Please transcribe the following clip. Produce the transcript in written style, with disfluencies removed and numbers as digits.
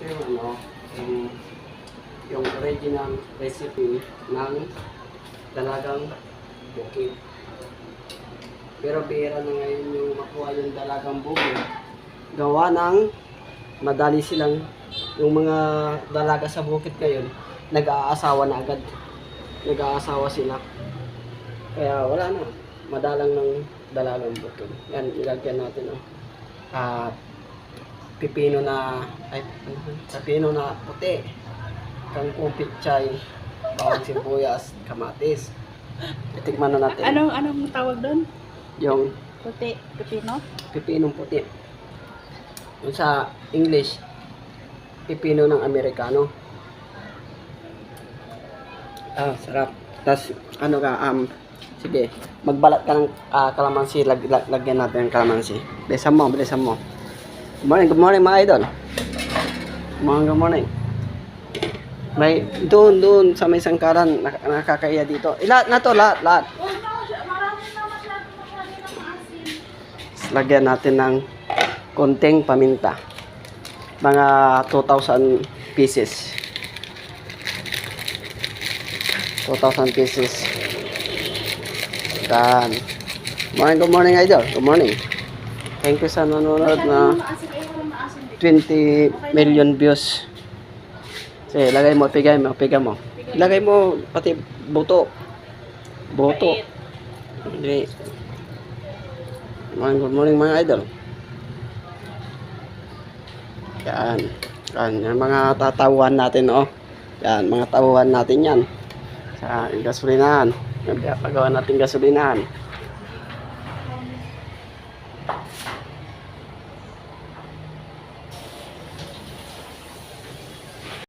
Ito yung yung original recipe ng dalagang bukid. Pero bihira na ngayon yung makuha yung dalagang bukid. Gawa ng madali silang, yung mga dalaga sa bukid ngayon, nag-aasawa na agad. Nag-aasawa sila. Kaya wala na. Madalang ng dalagang bukid. Yan, ilagyan natin. Pipino na puti, kangkong pichay, bawang sibuyas, kamatis. Itikman na natin. Anong tawag doon? Yung Puti, pipino? pipinong puti. Yung sa English, pipino ng Amerikano. Sarap. Tapos, sige, magbalat ka ng kalamansi, lagyan natin ng kalamansi. Bilisan mo. Good morning mga idol. Good morning. May doon sa may sangkaran nakakaiya dito. Lahat na to, lahat. Lagyan natin ng konting paminta. Mga 2,000 pieces. 2,000 pieces. Dan. Good morning idol. Good morning. Thank you sa nanonood na 20 million views. Sige, lagay mo, pigay mo. Lagay mo pati buto. Okay. Good morning mga idol. Yan. Yan mga tatawuhan natin, oh. Yan, mga tawuhan natin yan. Sa gasolinahan. Pagawa natin gasolinahan.